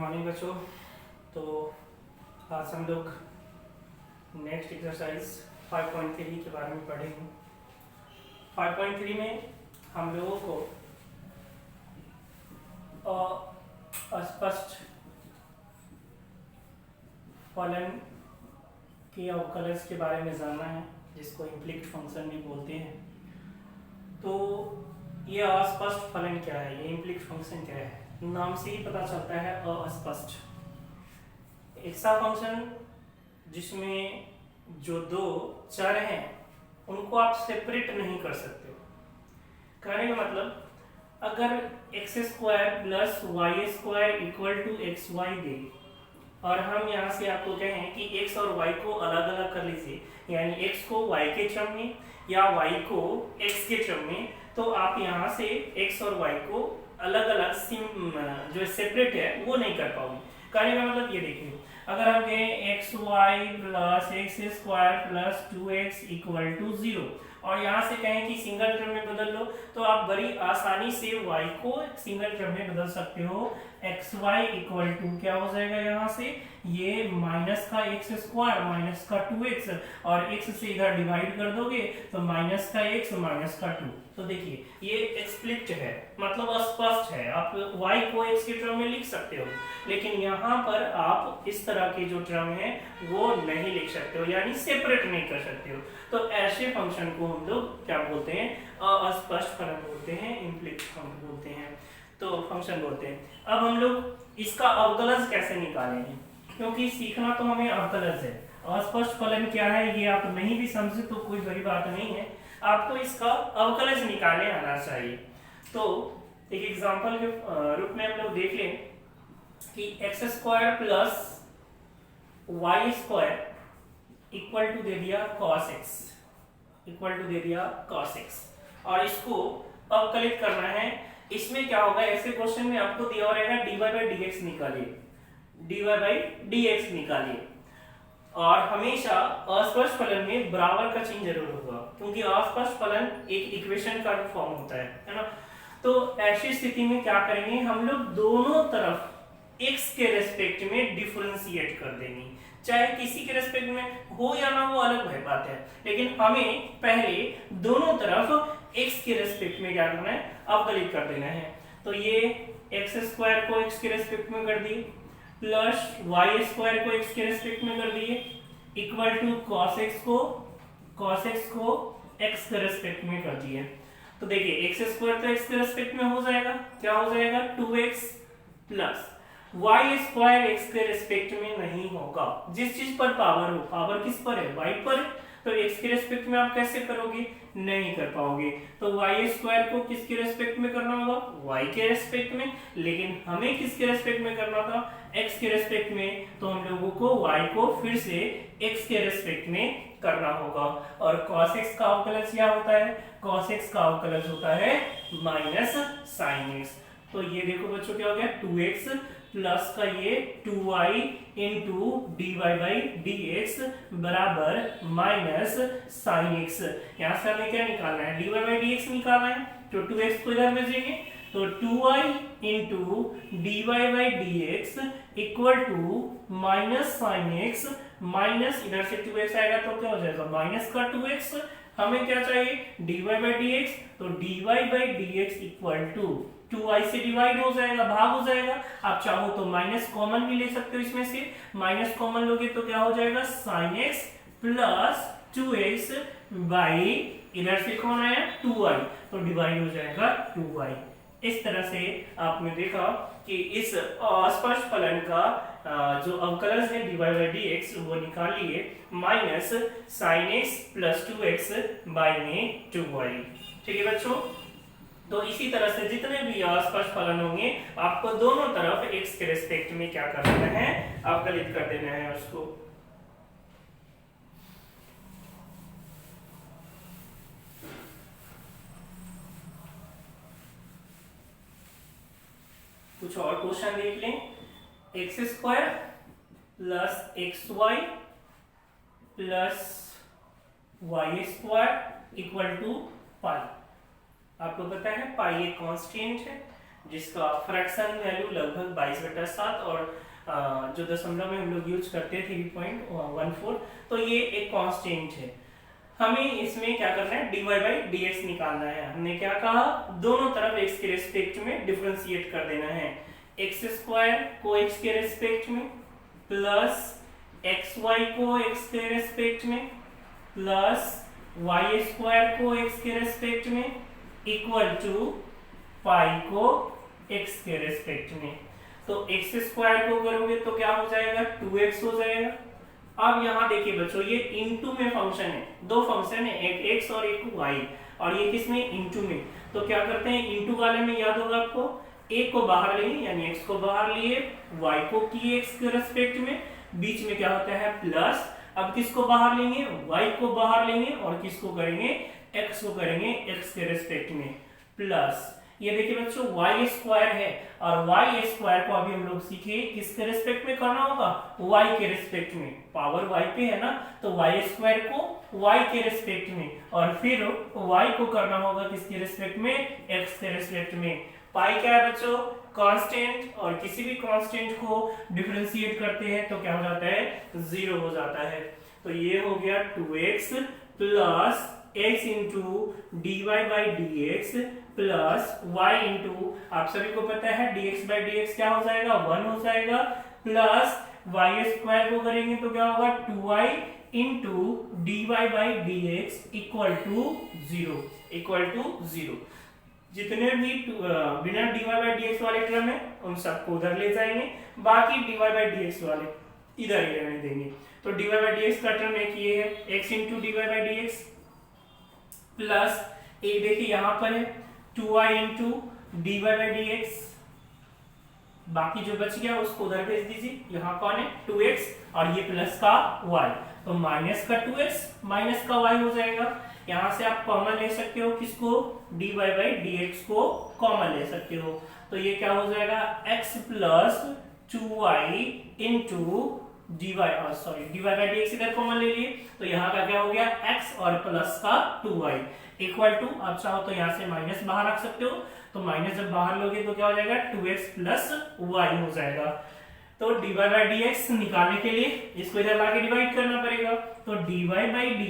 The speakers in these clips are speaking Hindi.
मॉर्निंग बच्चों। तो आज हम लोग नेक्स्ट एक्सरसाइज 5.3 के बारे में पढ़ेंगे। 5.3 में हम लोगों को अस्पष्ट फलन के अवकलज के बारे में जानना है, जिसको इम्प्लिक्ट फंक्शन भी बोलते हैं। तो ये अस्पष्ट फलन क्या है, ये इम्प्लिक्ट फंक्शन क्या है, नाम से ही पता चलता है अस्पष्ट। ऐसा फंक्शन जिसमें जो दो चर हैं उनको आप सेपरेट नहीं कर सकते। कहने का मतलब, अगर x square plus y square equal to x y दे और हम यहाँ से आपको कहें कि x और y को अलग अलग कर लीजिए, यानी x को y के क्रम में या y को x के क्रम में, तो आप यहाँ से x और y को अलग अलग जो सेपरेट है वो नहीं कर पाओगे। कहने का मतलब ये देखिए, अगर हम कहें x y plus x square plus 2x equal to 0 और यहाँ से कहें कि सिंगल टर्म में बदल लो, तो आप बड़ी आसानी से y को सिंगल टर्म में बदल सकते हो। एक्स वाई इक्वल टू क्या हो जाएगा, यहाँ से ये माइनस का एक्स स्क्वायर माइनस का 2x और x से इधर डिवाइड कर दोगे तो माइनस का x माइनस का 2। तो देखिए ये एक्सप्लिक्ट है, मतलब अस्पष्ट है। आप y को x के टर्म में लिख सकते हो, लेकिन यहाँ पर आप इस तरह के जो टर्म है वो नहीं लिख सकते हो, यानी सेपरेट नहीं कर सकते हो। तो ऐसे फंक्शन को हम लोग क्या बोलते हैं, अस्पष्ट फलन बोलते हैं, इम्प्लिक्ट फंक्शन बोलते हैं, तो फंक्शन बोलते हैं। अब हम लोग इसका अवकलज कैसे निकालेंगे, क्योंकि सीखना तो हमें अवकलज है। अस्पष्ट फलन क्या है ये आप नहीं भी समझे तो कोई बड़ी बात नहीं है, आपको इसका अवकलज निकालने आना चाहिए। तो एक एग्जांपल के रूप में हम लोग देख लें कि x square plus y square equal to दे दिया cos x, इक्वल टू दे दिया cos x, और इसको अवकलित करना है। इसमें क्या होगा, ऐसे क्वेश्चन में आपको दिया रहेगा dy by dx निकालिए, dy by dx निकालिए, और हमेशा अस्पष्ट फलन में बराबर का चिन्ह जरूर होगा, क्योंकि अस्पष्ट फलन एक इक्वेशन का फॉर्म होता है ना। तो ऐसी स्थिति में क्या करेंगे, हम लोग दोनों तरफ x के रेस्पेक्ट में डिफरेंशिएट कर देंगे, चाहे किसी के रेस्पेक्ट में हो या ना हो अलग है बात है, लेकिन हमें पहले दोनों तरफ x के रेस्पेक्ट में क्या करना है, अवकलित कर देना है। तो ये एक्स स्क्वायर को x के रेस्पेक्ट में कर दिए प्लस वाई स्क्वायर को x के रेस्पेक्ट में कर दिए इक्वल टू cos x को x के रेस्पेक्ट में कर दिए। तो देखिए एक्स स्क्वायर तो x के रेस्पेक्ट में हो जाएगा, क्या हो जाएगा 2x plus y square x के रेस्पेक्ट में नहीं होगा। जिस चीज पर पावर हो, पावर किस पर है, y पर, तो x के रेस्पेक्ट में आप कैसे करोगे, नहीं कर पाओगे। तो y स्क्वायर को किसके रेस्पेक्ट में करना होगा, y के रेस्पेक्ट में, लेकिन हमें किसके रेस्पेक्ट में करना था, x के रेस्पेक्ट में, तो हम लोगों को y को फिर से x के रेस्पेक्ट में करना होगा। और cos x का अवकलज क्या होता है, cos x का अवकलज होता है माइनस sin x। तो ये देखो बच्चों क्या हो गया, 2x प्लस का ये 2y into d y by d x बराबर माइनस साइन एक्स। यहाँ से हमें क्या निकालना है, d y by d x निकालना है, तो 2x को इधर भेजेंगे, तो 2y into d y by d x equal to minus sine x, minus इधर से 2x आएगा तो क्या हो जाएगा माइनस का 2x। हमें क्या चाहिए, dy बाई डी एक्स, तो dy by d x equal to 2y से डिवाइड हो जाएगा, भाग हो जाएगा। आप चाहो तो माइनस कॉमन भी ले सकते हो, इसमें से माइनस कॉमन लोगे तो क्या हो जाएगा sin x plus 2x by इधर से कौन आया 2y, तो डिवाइड हो जाएगा 2y। इस तरह से आपने देखा कि इस अस्पष्ट फलन का जो अवकलज है dy बाई डी एक्स वो निकाल लिए minus sin x plus 2x by में 2y। ठीक है बच्चों, तो इसी तरह से जितने भी अस्पष्ट फलन होंगे आपको दोनों तरफ x के रेस्पेक्ट में क्या कर देना है, अवकलित कर देना है उसको। कुछ और क्वेश्चन देख लें। X square plus x y plus y square equal to pi. आपको पता है पाई एक कांस्टेंट है, जिसका फ्रैक्शन वैल्यू लगभग 22/7 और जो दशमलव में हम लोग यूज करते हैं 3.14, तो ये एक कांस्टेंट है। हमें इसमें क्या करना है, dy बाई डी एक्स निकालना है। हमने क्या कहा, दोनों तरफ x के रेस्पेक्ट में डिफरेंशिएट कर देना है। एक्स स्क्वायर को x के रेस्पेक्ट में प्लस xy को x के रेस्पेक्ट में प्लस y स्क्वायर को x के रेस्पेक्ट में इक्वल टू पाई को x के रेस्पेक्ट में। तो x स्क्वायर को करोगे तो क्या हो जाएगा, 2x हो जाएगा। अब यहाँ देखिए बच्चों, ये इनटू में फंक्शन है, दो फंक्शन है, एक x और एक y, और ये किसमें, इनटू में। तो क्या करते हैं, इनटू वाले में याद होगा आपको, a को बाहर लिए यानी x को बाहर लिए, y को किए x के रेस्पेक्ट में, बीच में क्या होता है प्लस। अब किसको बाहर लेंगे, y को बाहर लेंगे, और किसको करेंगे, x को करेंगे x के रेस्पेक्ट में प्लस। ये देखिए बच्चों y स्क्वायर है, और y स्क्वायर को अभी हम लोग सीखे किसके रेस्पेक्ट में करना होगा, y के रेस्पेक्ट में। पावर y पे है ना, तो y स्क्वायर को y के रेस्पेक्ट में, और फिर y को करना होगा किसके रेस्पेक्ट में, x के रेस्पेक्ट में। पाई क्या है बच्चों, कांस्टेंट, और किसी भी कांस्टेंट को डिफरेंशिएट करते हैं तो क्या हो जाता है, 0 हो जाता है। तो ये हो गया 2x plus x into d y by d x plus y into, आप सभी को पता है dx बाई डी एक्स क्या हो जाएगा, 1 हो जाएगा, प्लस y स्क्वायर को करेंगे तो क्या होगा, 2y into d y by d x equal to 0। जितने भी बिना dy बाई डी एक्स वाले टर्म है उन सबको उधर ले जाएंगे, बाकी dy बाई डी एक्स वाले इधर ही रहने देंगे। तो dy बाई डी एक्स का टर्म एक ये है, x into D by d x plus एक देखिए यहाँ पर है 2y into D by d x, बाकी जो बच गया उसको उधर भेज दीजिए। यहाँ कौन है, 2x, और ये प्लस का y, तो माइनस का 2x माइनस का y हो जाएगा। यहाँ से आप कॉमन ले सकते हो किसको, dy बाई डी एक्स को कॉमन ले सकते हो। तो ये क्या हो जाएगा, x plus 2y into dy by d x इधर कॉमन ले लिए, तो यहाँ का क्या हो गया, x और प्लस का 2y इक्वल टू, आप चाहो तो यहाँ से माइनस बाहर रख सकते हो, तो माइनस जब बाहर लोगे तो क्या हो जाएगा, 2x प्लस y हो जाएगा। तो dy बाई डी एक्स निकालने के लिए इसको इधर लाके डिवाइड करना पड़ेगा, तो dy बाई डी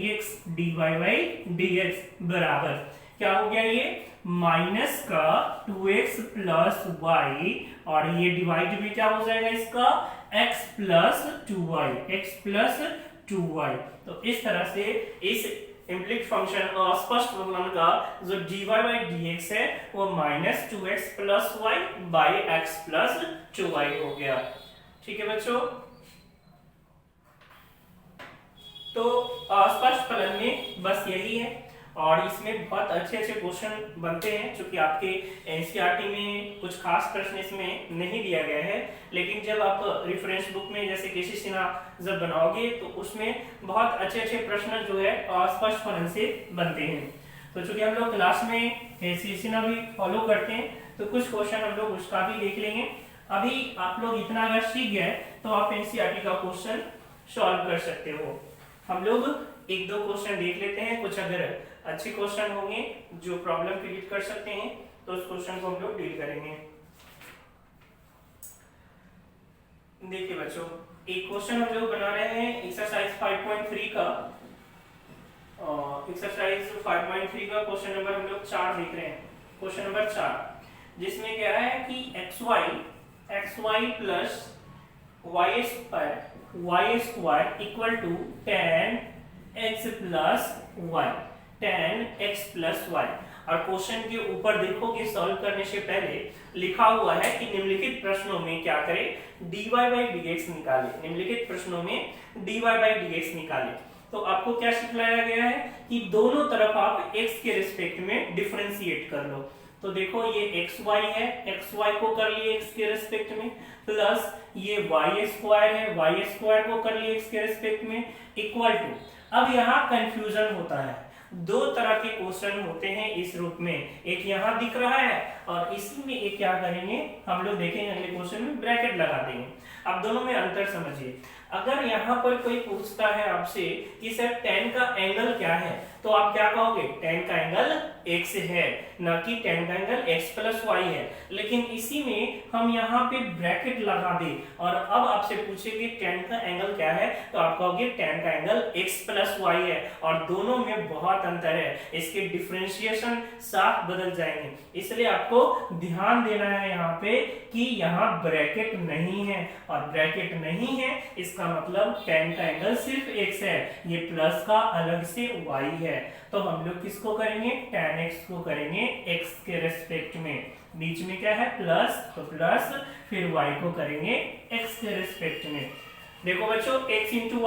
एक्स बराबर क्या हो गया, ये माइनस का 2x प्लस y, और ये डिवाइड में क्या हो जाएगा इसका, x प्लस 2y। तो इस तरह से इस इम्प्लिक्ट फंक्शन स्पष्ट फलन का जो dy बाई डी एक्स है वो minus 2x plus y by x plus 2y हो गया। ठीक है बच्चों, तो स्पष्ट फलन में बस यही है, और इसमें बहुत अच्छे क्वेश्चन बनते हैं, क्योंकि आपके एनसीईआरटी में कुछ खास प्रश्न इसमें नहीं दिया गया है, लेकिन जब आप रेफरेंस बुक में जैसे केसी सिन्हा जब बनाओगे तो उसमें बहुत अच्छे प्रश्न जो है स्पष्ट फलन से बनते हैं। तो चूंकि हम लोग क्लास में केसी सिन्हा भी फॉलो करते हैं, तो कुछ क्वेश्चन हम लोग उसका भी देख लेंगे। अभी आप लोग इतना अगर सीख गए तो आप एनसीईआरटी का क्वेश्चन सॉल्व कर सकते हो। हम लोग एक दो क्वेश्चन देख लेते हैं, कुछ अगर अच्छे क्वेश्चन होंगे जो प्रॉब्लम क्रिएट कर सकते हैं तो उस क्वेश्चन को हम लोग डील करेंगे। देखिए बच्चों, एक क्वेश्चन हम लोग बना रहे हैं एक्सरसाइज 5.3 का, एक्सरसाइज 5.3 का क्वेश्चन नंबर हम लोग 4 देख रहे हैं। क्वेश्चन नंबर 4, जिसमें क्या है कि xy plus y square equal to tan x plus y। और क्वेश्चन के ऊपर देखो कि सॉल्व करने से पहले लिखा हुआ है कि निम्नलिखित प्रश्नों में क्या करें, dy बाई डी एक्स निकाले। निम्नलिखित प्रश्नों में dy बाई डी एक्स निकाले। तो आपको क्या सिखाया गया है कि दोनों तरफ आप x के रिस्पेक्ट में डिफरेंशिएट कर लो। तो देखो ये xy है, xy को कर लिए x के रिस्पेक्ट में, प्लस ये y स्क्वायर है, y स्क्वायर को कर लिए x के रिस्पेक्ट में, इक्वल टू। अब यहाँ कंफ्यूजन होता है, दो तरह के क्वेश्चन होते हैं इस रूप में, एक यहाँ दिख रहा है और इसी में एक क्या करेंगे हम लोग देखेंगे अगले क्वेश्चन में ब्रैकेट लगा देंगे। अब दोनों में अंतर समझिए। अगर यहाँ पर कोई पूछता है आपसे कि सर tan का एंगल क्या है, तो आप क्या कहोगे, tan का एंगल x है, ना कि tan का एंगल x प्लस y है। लेकिन इसी में हम यहाँ पे ब्रैकेट लगा दे और अब आपसे पूछेंगे tan का एंगल क्या है, तो आप कहोगे tan का एंगल x प्लस y है। और दोनों में बहुत अंतर है, इसके डिफरेंशिएशन साफ बदल जाएंगे। इसलिए आपको ध्यान देना है यहाँ पे कि यहाँ ब्रैकेट नहीं है, और ब्रैकेट नहीं है इसका मतलब tan का एंगल सिर्फ x है, ये प्लस का अलग से y है। तो हम लोग किसको करेंगे, tan x को करेंगे x के रेस्पेक्ट में, बीच में क्या है प्लस, तो प्लस, फिर y को करेंगे x के रेस्पेक्ट में। देखो बच्चों x इंटू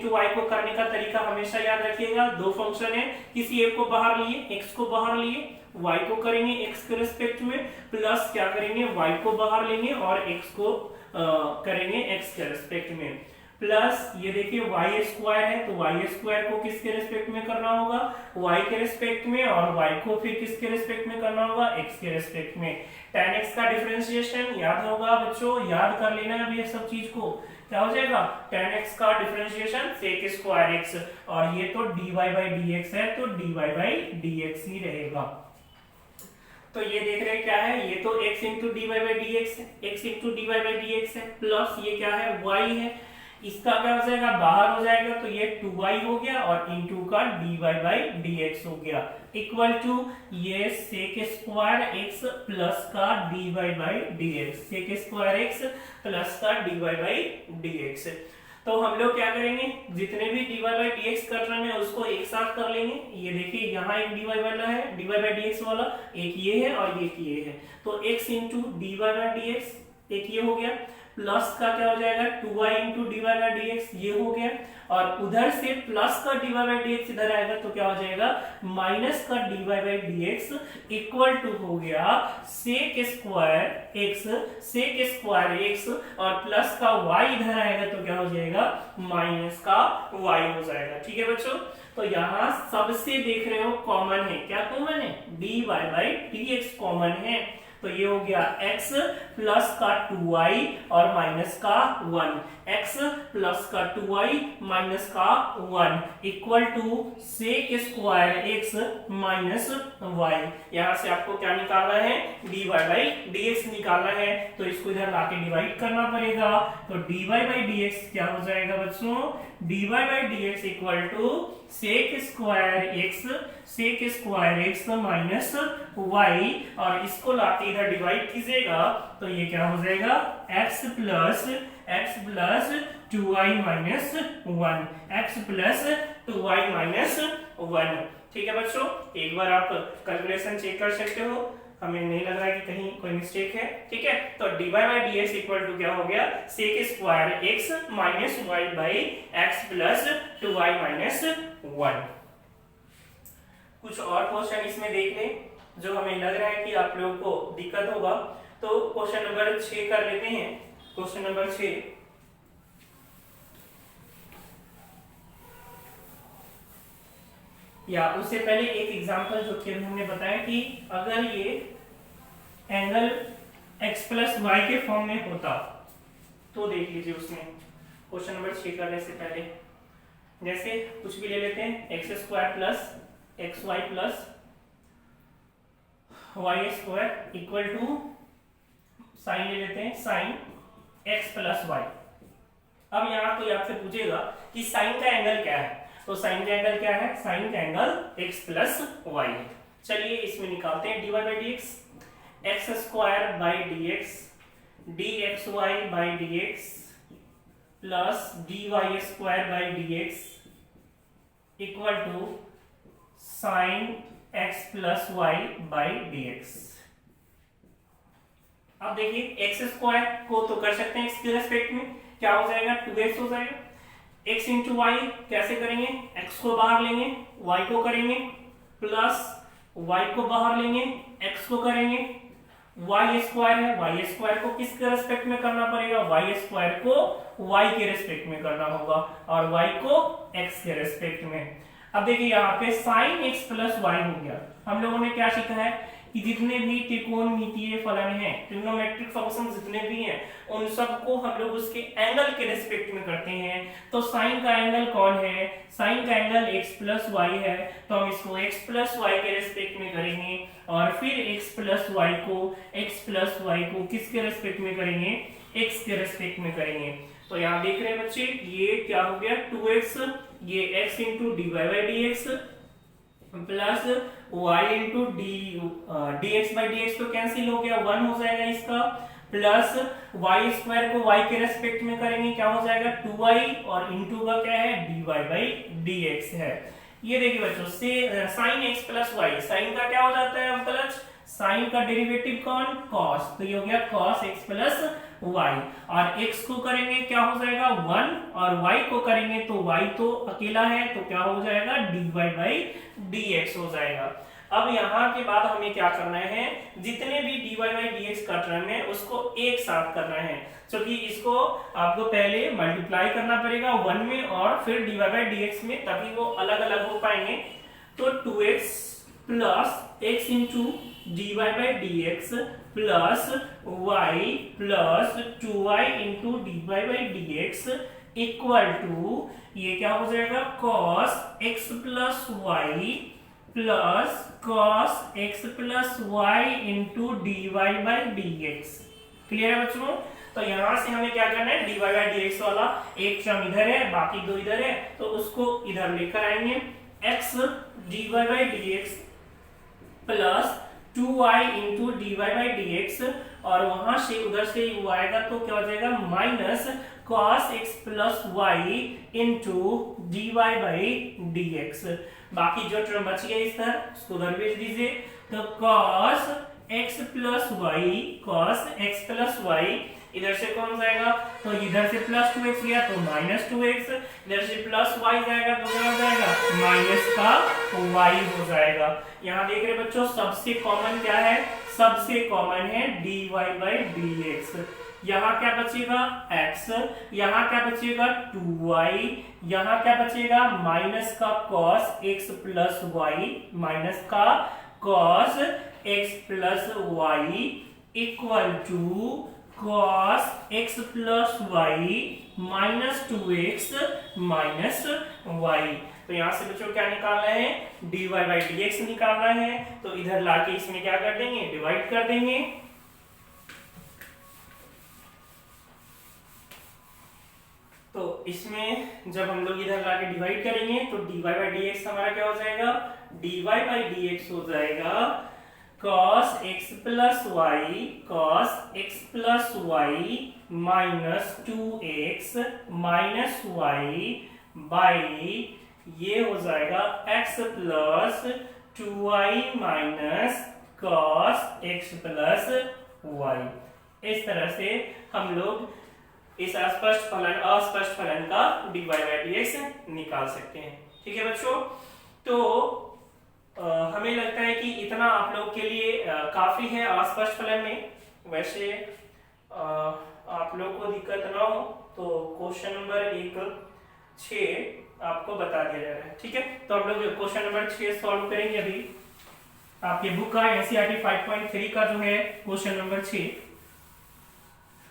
वाई को करने का तरीका हमेशा याद रखिएगा। दो फंक्शन है, किसी एक को बाहर लिए, x को बाहर लिए, y को करेंगे x के रेस्पेक्ट में, प्लस क्या करेंगे y को बाहर लेंगे और x को करेंगे x के रेस्पेक्ट में, प्लस ये देखिए वाई स्क्वायर है, तो वाई स्क्वायर को किसके रेस्पेक्ट में करना होगा, y के रेस्पेक्ट में, और y को फिर किसके रेस्पेक्ट में करना होगा, x के रेस्पेक्ट में। tan x का डिफरेंशिएशन याद होगा बच्चों, याद कर लेना है ये सब चीज को। क्या हो जाएगा, tan x का डिफरेंशिएशन sec स्क्वायर x, और ये तो dy बाई dx है, तो dy बाई dx ही रहेगा। तो ये देख रहे हैं क्या है, ये तो x into dy by dx है, x into dy by dx है, प्लस ये क्या है y है, इसका क्या हो जाएगा, बाहर हो जाएगा, तो ये 2y हो गया, और इंटू का dy बाई dx हो गया, इक्वल टू ये sec स्क्वायर x प्लस का dy by dx, sec square x plus का dy बाई dx। तो हम लोग क्या करेंगे, जितने भी dy बाई dx कर रहे हैं उसको एक साथ कर लेंगे। ये देखिए यहाँ एक dy वाला है, dy बाई dx वाला, एक ये है और एक ये है, तो x into dy by dx एक ये हो गया, प्लस का क्या हो जाएगा 2y into dy by dx ये हो गया, और उधर से प्लस का dy बाई dx इधर आएगा तो क्या हो जाएगा माइनस का dy by dx equal to हो गया sec स्क्वायर x और प्लस का y इधर आएगा तो क्या हो जाएगा माइनस का y हो जाएगा। ठीक है बच्चों, तो यहाँ सबसे देख रहे हो कॉमन है, क्या कॉमन है, dy बाई dx कॉमन है, तो ये हो गया x प्लस का 2y और माइनस का 1, x प्लस का 2y माइनस का 1 equal to sec square x minus y। यहाँ से आपको क्या निकालना है, dy बाई dx निकालना है, तो इसको इधर लाके डिवाइड करना पड़ेगा, तो dy बाई dx क्या हो जाएगा बच्चों, dy by dx equal to sec square x minus y, और इसको लाके इधर डिवाइड कीजिएगा तो ये क्या हो जाएगा x plus 2y minus 1, x plus 2y minus 1। ठीक है बच्चों, एक बार आप कैलकुलेशन चेक कर सकते हो, हमें नहीं लग रहा है कि कहीं कोई मिस्टेक है। ठीक है, तो dy by dx equal to क्या हो गया sec square x minus y by x plus 2y minus 1। कुछ और क्वेश्चन इसमें देख लें जो हमें लग रहा है कि आप लोगों को दिक्कत होगा, तो क्वेश्चन नंबर 6 कर लेते हैं। क्वेश्चन नंबर 6, या उससे पहले एक एग्जांपल जो कि हमने बताया कि अगर ये एंगल x प्लस वाई के फॉर्म में होता तो देख लीजिए उसमें क्वेश्चन नंबर 6 करने से पहले, जैसे कुछ भी ले लेते हैं x square plus x y plus y square equal to sine ले लेते हैं साइन एक्स प्लस वाई। अब यहाँ कोई आपसे पूछेगा कि साइन का एंगल क्या है, तो साइन का एंगल क्या है, साइन का एंगल x प्लस वाई है। चलिए इसमें निकालते हैं dy by d x, x square by d x d x y by d x plus d y square by d x equal to sine x plus y by d x. अब देखिए एक्स स्क्वायर को तो कर सकते हैं x के रेस्पेक्ट में, क्या हो जाएगा 2x हो जाएगा, x इंटू वाई कैसे करेंगे, x को बाहर लेंगे y को करेंगे प्लस y को बाहर लेंगे x को करेंगे, y स्क्वायर है y स्क्वायर को किसके रेस्पेक्ट में करना पड़ेगा, y स्क्वायर को y के रेस्पेक्ट में करना होगा और y को x के रेस्पेक्ट में। अब देखिए यहाँ पे sin x प्लस वाई हो गया। हम लोगों ने क्या सीखा है, कि जितने भी त्रिकोणमितीय फलन हैं, ट्रिग्नोमेट्रिक फंक्शन जितने भी हैं, उन सबको हम लोग उसके एंगल के रिस्पेक्ट में करते हैं। तो साइन का एंगल कौन है? साइन का एंगल x प्लस वाई है, तो हम इसको x प्लस वाई के रिस्पेक्ट में करेंगे, और फिर x प्लस वाई को किसके रिस्पेक्ट में करेंगे? x के रिस्पेक्ट में करेंगे। तो यहाँ देख रहे हैं बच्चे, ये क्या हो गया 2x, ये x into d y by d x plus y into d x by d x तो कैंसिल हो गया, 1 हो जाएगा इसका, प्लस वाई स्क्वायर को y के रेस्पेक्ट में करेंगे, क्या हो जाएगा 2y, और इंटू का क्या है dy बाई dx है। ये देखिए बच्चों, से sine x plus y, sine का क्या हो जाता है अवकलज? साइन का डेरिवेटिव कौन? cos, तो ये हो गया cos x प्लस वाई, और x को करेंगे क्या हो जाएगा 1, और y को करेंगे तो y तो अकेला है, तो क्या हो जाएगा dy बाई dx हो जाएगा। अब यहाँ के बाद हमें क्या करना है, जितने भी dy बाई dx का टर्म है उसको एक साथ करना है, क्योंकि इसको आपको पहले मल्टीप्लाई करना पड़ेगा 1 में और फिर dy बाई dx में, तभी वो अलग अलग हो पाएंगे। तो 2x plus x into dy by dx plus y plus 2y into dy by dx equal to, ये क्या हो जाएगा cos x plus y plus cos x plus y into dy by dx। Clear है बच्चों? तो यहां से हमें क्या करना है, dy बाई dx वाला एक टर्म इधर है, बाकी दो इधर है, तो उसको इधर लेकर आएंगे, x dy by dx plus 2y into dy by dx, और वहां से उधर से वो आएगा तो क्या हो जाएगा minus cos x plus y into dy by dx। बाकी जो टर्म बच गया इस तरह उसको उधर भेज दीजिए, तो cos x प्लस वाई इधर से कौन जाएगा, तो इधर से प्लस 2x गया तो माइनस 2x, इधर से प्लस y जाएगा तो क्या हो जाएगा माइनस का y हो जाएगा। यहाँ देख रहे बच्चों, सबसे कॉमन क्या है? सबसे कॉमन है dy बाई dx। यहाँ क्या बचेगा x, यहाँ क्या बचेगा 2y, यहाँ क्या बचेगा माइनस का cos x plus y, minus का cos x plus y equal to cos x plus y minus 2x minus y। तो यहाँ से बच्चों क्या निकालना है, dy बाई dx निकालना है, तो इधर लाके इसमें क्या कर देंगे, डिवाइड कर देंगे। तो इसमें जब हम लोग इधर लाके डिवाइड करेंगे तो dy बाई dx हमारा क्या हो जाएगा, dy बाई dx हो जाएगा cos x plus y minus 2x minus y by, ये हो जाएगा x plus 2y minus cos x plus y. इस तरह से हम लोग इस अस्पष्ट फलन का dy बाई dx निकाल सकते हैं। ठीक है बच्चों, तो हमें लगता है कि इतना आप लोग के लिए काफी है अस्पष्ट फलन में। वैसे आप लोग को दिक्कत ना हो तो क्वेश्चन नंबर 6 आपको बता दिया जा रहा है। ठीक है, तो हम लोग क्वेश्चन नंबर 6 सॉल्व करेंगे। अभी आपके बुक का एनसीईआरटी 5.3 का जो है क्वेश्चन नंबर 6।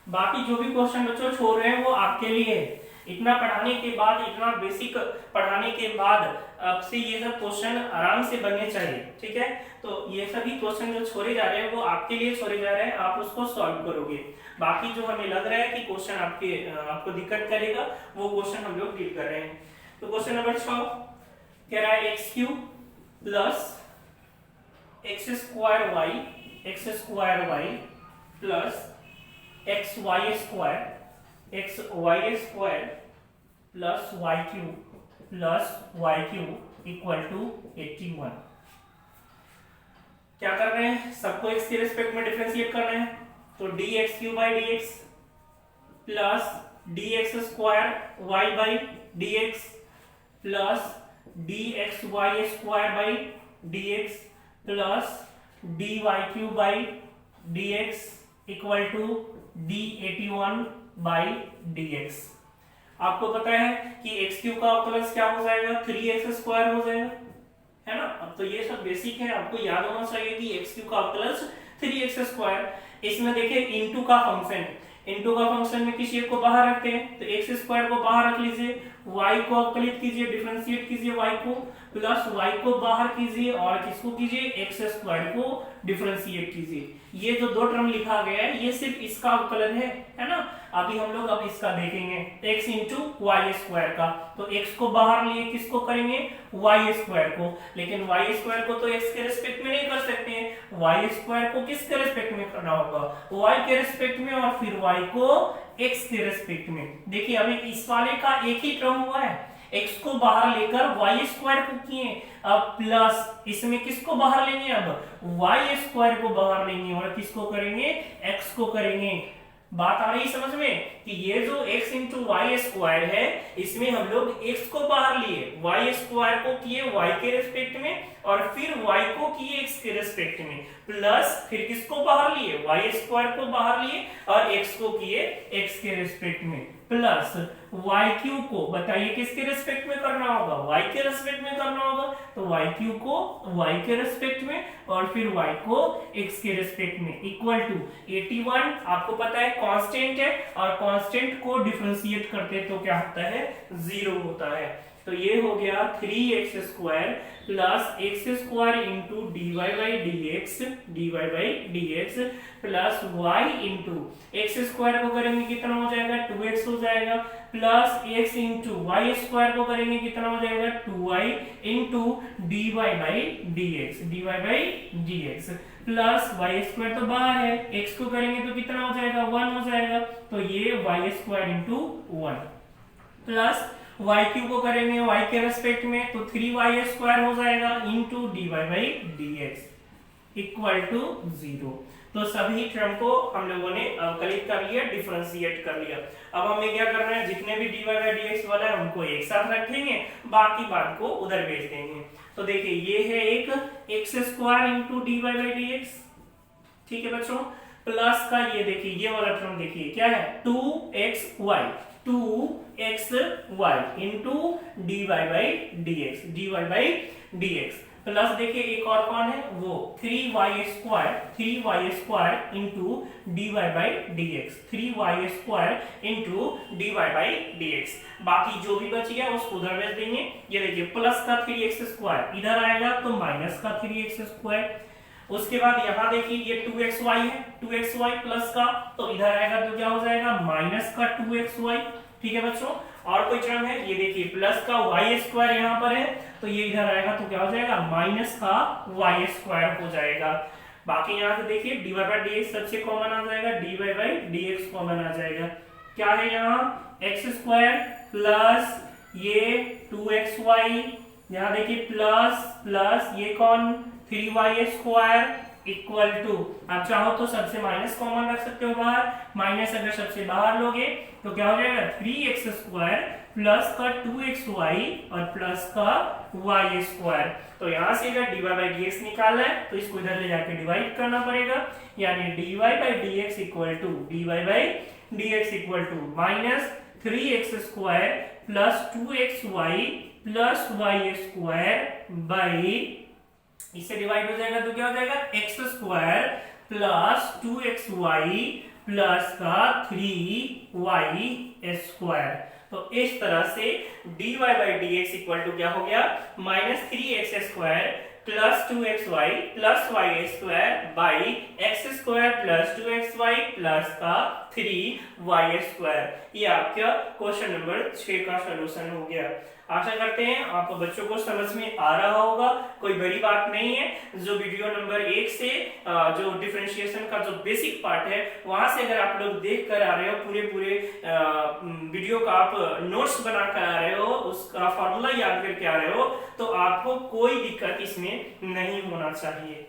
बाकी जो भी क्वेश्चन बच्चों छोड़ रहे हैं वो आपके लिए है। इतना पढ़ाने के बाद, इतना बेसिक पढ़ाने के बाद आपसे ये सब क्वेश्चन आराम से बनने चाहिए। ठीक है, तो ये सभी क्वेश्चन जो छोड़े जा रहे हैं वो आपके लिए छोड़े जा रहे हैं, आप उसको सॉल्व करोगे। बाकी जो हमें लग रहा है कि क्वेश्चन आपको दिक्कत करेगा वो क्वेश्चन हम लोग डील कर रहे हैं। तो क्वेश्चन नंबर 6 कह रहा है x³ plus x² y plus xy² plus y³ equal to 81। क्या कर रहे हैं, सबको x के रिस्पेक्ट में डिफरेंशिएट करना है, तो dx³ by dx plus dx² y by dx plus dxy² by dx plus dy³ by dx equal to d81 by dx। आपको पता है कि x³ का अवकलज क्या हो जाएगा, 3x² हो जाएगा, है ना। तो ये सब बेसिक है, आपको याद होना चाहिए कि एक्स क्यू का अवकलज 3x²। इसमें देखिए इनटू का फंक्शन, इनटू का फंक्शन में किसी एक को बाहर रखते हैं, तो x² को बाहर रख लीजिए, y को अवकलित कीजिए, डिफरेंशिएट कीजिए y को, प्लस y को बाहर कीजिए और किसको कीजिए, x² को डिफरेंशिएट कीजिए। ये जो दो टर्म लिखा गया है ये सिर्फ इसका अवकलन है ना। अभी हम लोग अब इसका देखेंगे, x इंटू y² का, तो x को बाहर लिए किसको करेंगे, y² को, लेकिन y² को तो x के रिस्पेक्ट में नहीं कर सकते हैं, y² को किसके रिस्पेक्ट में करना होगा, y के रिस्पेक्ट में, और फिर y को x के रिस्पेक्ट में। देखिए अभी इस वाले का एक ही टर्म हुआ है, x को बाहर लेकर y² को किए, अब प्लस इसमें किसको बाहर लेंगे, अब y² को बाहर लेंगे और किसको करेंगे, x को करेंगे। बात आ रही समझ में कि ये जो x इंटू y² है, इसमें हम लोग x को बाहर लिए, y² को किए y के रिस्पेक्ट में, और फिर y को किए x के रिस्पेक्ट में, प्लस फिर किसको बाहर लिए, y² को बाहर लिए और x को किए x के रिस्पेक्ट में, प्लस y³ को बताइए किसके रिस्पेक्ट में करना होगा, y के रिस्पेक्ट में करना होगा, तो y³ को y के रिस्पेक्ट में और फिर y को x के रिस्पेक्ट में, इक्वल टू 81। आपको पता है कांस्टेंट है, और कांस्टेंट को डिफरेंशिएट करते तो क्या होता है, 0 होता है। तो ये हो गया 3x² plus x² into dy/dx plus y into x² को करेंगे कितना हो जाएगा, 2x हो जाएगा, प्लस x इंटू y² को करेंगे कितना हो जाएगा, 2y into dy/dx plus y² तो बाहर है, x को करेंगे तो कितना हो जाएगा, 1 हो जाएगा, तो ये y² इंटू 1 प्लस y³ को करेंगे y के रेस्पेक्ट में, तो 3y² हो जाएगा इंटू dy/dx इक्वल टू 0। तो सभी टर्म को हम लोगों ने अवकलित कर लिया, डिफरेंशिएट कर लिया। अब हमें क्या करना है, जितने भी dy/dx वाला है उनको एक साथ रखेंगे, बाकी बात को उधर भेज देंगे। तो देखिए ये है एक x² इंटू dy/dx, ठीक है बच्चों, प्लस का ये देखिए ये वाला टर्म देखिए क्या है, 2xy इंटू dy/dx प्लस देखिए एक और कौन है, वो 3y² इंटू dy/dx बाकी जो भी बच गया उसको उधर भेज देंगे। ये देखिए प्लस का 3x² इधर आएगा तो माइनस का 3x², उसके बाद यहाँ देखिए ये 2xy है, 2xy प्लस का, तो इधर आएगा तो क्या हो जाएगा, माइनस का 2xy, ठीक है बच्चों। और कोई टर्म है, ये देखिए प्लस का y² यहाँ पर है, तो ये इधर आएगा तो क्या हो जाएगा, माइनस का y² हो जाएगा। बाकी यहाँ से देखिए dy/dx सबसे कॉमन आ जाएगा, dy/dx कॉमन आ जाएगा। क्या है यहाँ, x² प्लस ये 2xy, यहाँ देखिए प्लस ये कौन 3y² इक्वल टू, आप चाहो तो सबसे माइनस कॉमन रख सकते हो बाहर, माइनस अगर सबसे बाहर लोगे तो क्या हो जाएगा 3x² प्लस का 2xy और प्लस का y²। तो यहाँ से अगर dy/dx निकालना है तो इसको इधर ले जाके डिवाइड करना पड़ेगा, यानी dy/dx equal to minus 3x² plus 2xy plus y² by, इससे डिवाइड हो जाएगा तो क्या हो जाएगा, x² प्लस 2xy प्लस का 3y²। तो इस तरह से dy/dx इक्वल टू क्या हो गया, minus 3x² plus 2xy plus y² by x² plus 2xy plus का 3y²। ये आपका क्वेश्चन नंबर 6 का सलूशन हो गया। आशा करते हैं आप बच्चों को समझ में आ रहा होगा, कोई बड़ी बात नहीं है। जो वीडियो नंबर 1 से जो डिफरेंशिएशन का जो बेसिक पार्ट है वहां से अगर आप लोग देख कर आ रहे हो, पूरे वीडियो का आप नोट्स बना कर आ रहे हो, उसका फॉर्मूला याद करके आ रहे हो, तो आपको कोई दिक्कत इसमें नहीं होना चाहिए।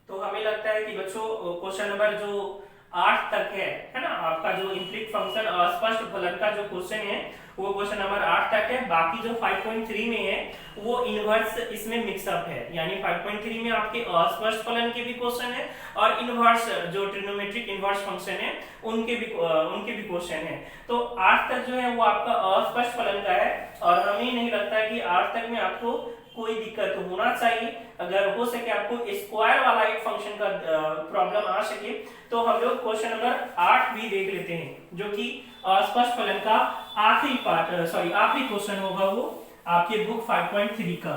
तो हमें लगता है कि बच्चों क्वेश्चन नंबर जो 8 तक है ना, आपका जो इम्प्लिक फंक्शन अस्पष्ट फलन का जो क्वेश्चन है वो क्वेश्चन नंबर 8 तक है। बाकी जो 5.3 में है वो इनवर्स इसमें मिक्सअप है, यानी 5.3 में आपके अस्पष्ट फलन के भी क्वेश्चन है और इनवर्स जो ट्रिग्नोमेट्रिक इनवर्स फंक्शन है उनके भी क्वेश्चन है। तो 8 तक जो है वो आपका अस्पष्ट फलन का है और हमें नहीं लगता कि 8 तक में आपको कोई दिक्कत होना चाहिए। अगर हो सके आपको स्क्वायर वाला एक फंक्शन का प्रॉब्लम आ सके तो हम लोग क्वेश्चन नंबर 8 भी देख लेते हैं, जो कि अस्पष्ट फलन का आखिरी क्वेश्चन होगा वो आपके बुक 5.3 का।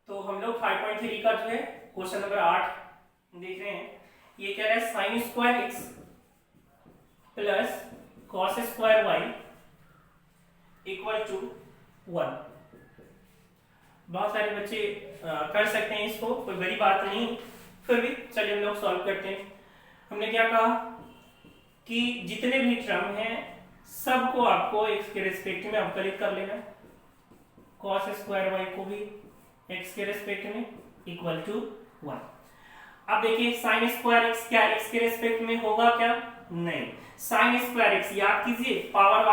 तो हम लोग 5.3 का जो है क्वेश्चन नंबर 8 देख रहे हैं। ये कह रहा है sine square x plus cos square y equal to 1। बहुत सारे बच्चे कर सकते हैं इसको, कोई बड़ी बात नहीं, फिर भी चलिए हम लोग सॉल्व करते हैं। हमने क्या कहा कि जितने भी टर्म हैं सबको आपको एक्स के रिस्पेक्ट में अवकलित कर लेना, कॉस स्क्वायर वाई को भी एक्स के रिस्पेक्ट में इक्वल टू 1। अब देखिए साइन स्क्वायर एक्स क्या एक्स के रिस्पेक्ट में होगा क्या? नहीं। साइन स्क्वायर एक्स याद कीजिए पावर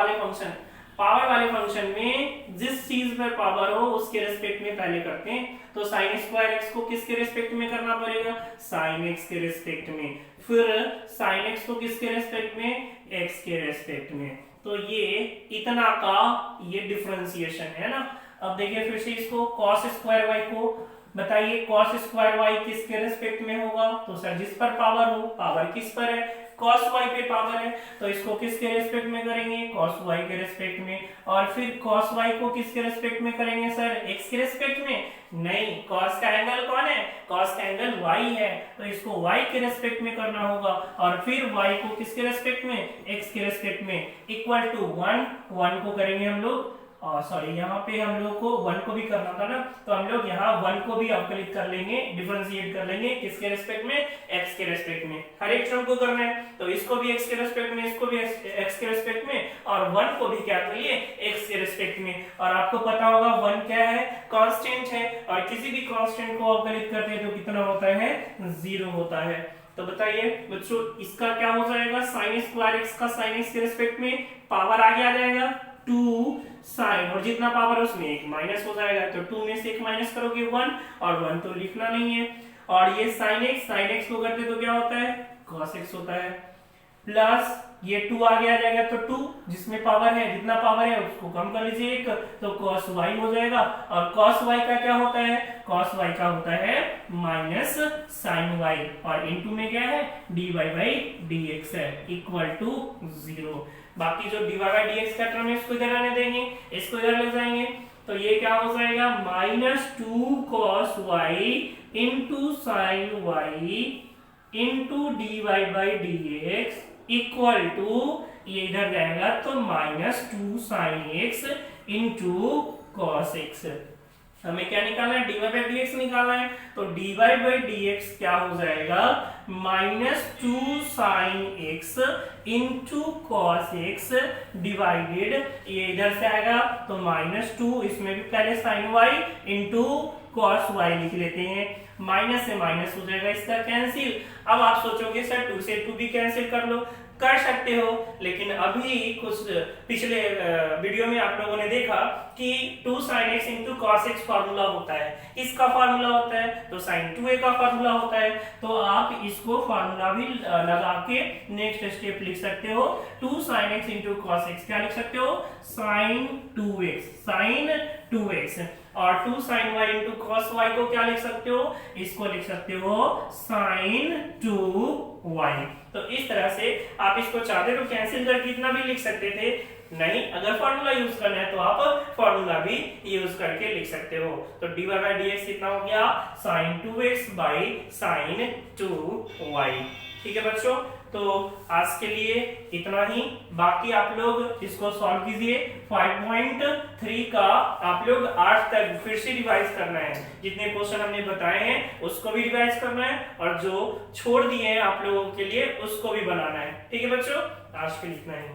वाले फंक्शन में जिस चीज पर पावर हो उसके रिस्पेक्ट में पहले करते हैं। तो साइन स्क्वायर एक्स को किसके रिस्पेक्ट में करना पड़ेगा? साइन एक्स के रिस्पेक्ट में। फिर साइन एक्स को किसके रिस्पेक्ट में? एक्स के रिस्पेक्ट में। तो ये इतना का ये डिफरेंशिएशन है ना। अब देखिए फिर से इसको कॉस स्क्वायर वाई को बताइए, कॉस स्क्वायर वाई किसके रिस्पेक्ट में होगा? तो सर जिस पर पावर हो, पावर किस पर है? cos y पे पावर है, तो इसको किसके रेस्पेक्ट में करेंगे? cos y के रेस्पेक्ट में। और फिर cos y को किसके रेस्पेक्ट में करेंगे सर? x के रेस्पेक्ट में? नहीं, cos का एंगल कौन है? cos का एंगल y है, तो इसको y के रेस्पेक्ट में करना होगा। और फिर y को किसके रेस्पेक्ट में? x के रेस्पेक्ट में इक्वल टू 1 को करेंगे हम लोग। सॉरी यहाँ पे हम लोग को 1 को भी करना था ना, तो हम लोग यहाँ 1 को भी अवकलित कर लेंगे, डिफरेंशिएट कर लेंगे किसके रेस्पेक्ट में? x के रेस्पेक्ट में। हर एक टर्म को करना है, तो इसको भी x के रेस्पेक्ट में, इसको भी x के रेस्पेक्ट में, और 1 को भी क्या करिए? x के रेस्पेक्ट में। और आपको पता होगा 1 क्या है? कांस्टेंट है, और किसी भी कांस्टेंट को अवकलित करते हैं तो कितना होता है? 0 होता है। तो बताइए बच्चों इसका क्या हो जाएगा? साइन स्क्वायर एक्स का साइन एक्स के रेस्पेक्ट में पावर आगे आ जाएगा 2 साइन, और जितना पावर है उसमें एक माइनस हो जाएगा, तो 2 में से एक माइनस करोगे 1, और 1 तो लिखना नहीं है। और ये साइन एक्स को करते तो क्या होता है? cos x होता है, प्लस ये 2 आगे आ जाएगा, तो 2 जिसमें पावर है, जितना पावर है उसको कम कर लीजिए एक, तो cos y हो जाएगा। और cos y का क्या होता है? cos y का होता है माइनस साइन y, और इनटू में क्या है? dy बाई dx है इक्वल टू 0। बाकी जो dy बाई dx का टर्म है इसको इधर आने देंगे, इसको इधर ले जाएंगे, तो ये क्या हो जाएगा? Minus 2 cos y into sine y into dy by dx equal to, ये इधर जाएगा तो minus 2 sine x into cos x। हमें क्या निकालना है? dy बाई dx निकालना है, तो dy बाई dx क्या हो जाएगा? Minus 2 sine x into cos x divided, ये इधर से आएगा तो माइनस 2, इसमें भी पहले sine y into cos y लिख लेते हैं, माइनस से माइनस हो जाएगा, इसका कैंसिल। अब आप सोचोगे सर 2 से 2 भी कैंसिल कर लो, कर सकते हो, लेकिन अभी कुछ पिछले वीडियो में आप लोगों ने देखा कि 2 sin x into cos x formula होता है। इसका फॉर्मूला होता है तो sin 2a का फॉर्मूला होता है, तो आप इसको फॉर्मूला भी लगा के नेक्स्ट स्टेप लिख सकते हो। 2 sin x into cos x क्या लिख सकते हो? sin 2x, और 2 sin y into cos y को क्या लिख सकते हो? इसको लिख सकते हो sin 2y। तो इस तरह से आप इसको चाहते तो कैंसिल करके इतना भी लिख सकते थे, नहीं अगर फॉर्मूला यूज करना है तो आप फॉर्मूला भी यूज करके लिख सकते हो। तो dy बाई dx कितना हो गया? sin 2x by sin 2y। ठीक है बच्चों, तो आज के लिए इतना ही, बाकी आप लोग इसको सॉल्व कीजिए। 5.3 का आप लोग 8 तक फिर से रिवाइज करना है, जितने क्वेश्चन हमने बताए हैं उसको भी रिवाइज करना है, और जो छोड़ दिए हैं आप लोगों के लिए उसको भी बनाना है। ठीक है बच्चों, आज के लिए इतना ही।